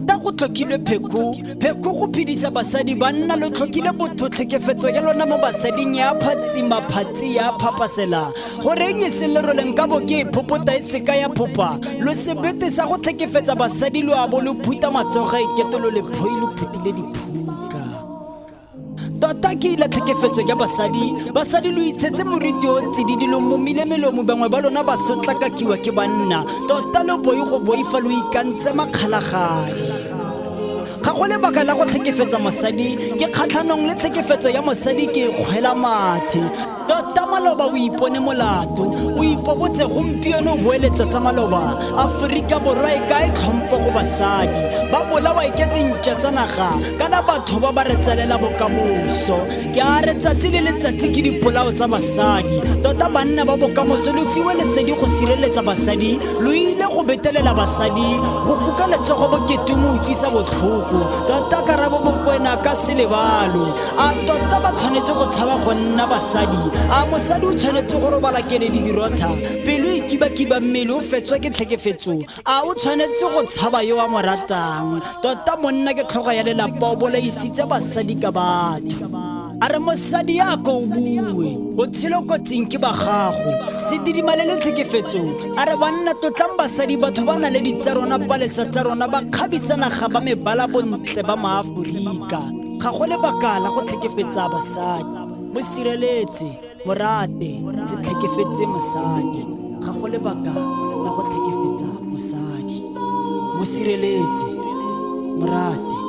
tota go tlhokile pheko go phedisa basadi ba nna lo tlhokile botho tlhekefetso ya lona mo basading ya phatsima phatsi ya phapasela goreng e se le roleng ka boke phopota e seka ya phopa lo sebete sa go tlhekefetsa basadi lo a bo lo phuta matsoga e ketolo le phoi lo phutile diphuka tota ke ile tlhekefetso ya basadi lo itshetse moriti o tsididi lo momile melomo bangwe ba lona ba sotlakakiwa ke banna tota lo boi go boifa lo ikantse makgalagadi ga go lebaka la go tlhekefetsa mosadi ke kgatlhanong le tlhekefetso ya mosadi ke kgwela mathe tota maloba o ipone molato o ipobotse gompieno o boeletsa tsa maloba Aforika Borwa e kae tlhompho go basadi ba bolawa e kete ntša tsa naga kana batho ba ba re tselela bokamoso ke a re tsatsi le letsatsi ke dipolao tsa basadi tota banna ba bokamoso lo fiwe lesedi go sireletsa basadi lo ile go betelela basadi go kuka letsogo bokete mo utlwisa botlhoko tota Karabo Mokoena ka selebalo a tota ba tshwanetse go tshaba go nna basadi a mosadi o tshwanetse go robala keledi dirotha pelo e kibakiba mmele o fetswa ke tlhekefetso a o tshwanetse go tshaba yo a mo ratang tota monna ke tlhogo ya lelapa o bolaisitse basadi ka batho a re mosadi ya ko o bue botshelo kotsing ke ba gago se didimale le tlhekefetso a re banna tlotlang basadi batho ba na le ditsa rona palesa tsa rona ba kgabisana ga ba mebala bontle ba maAforika ga go lebaka la go tlhekefetsa basadi mo sireletse morate se tlhekefetse mosadi ga go lebaka la go tlhekefetsa mosadi mo sireletse morate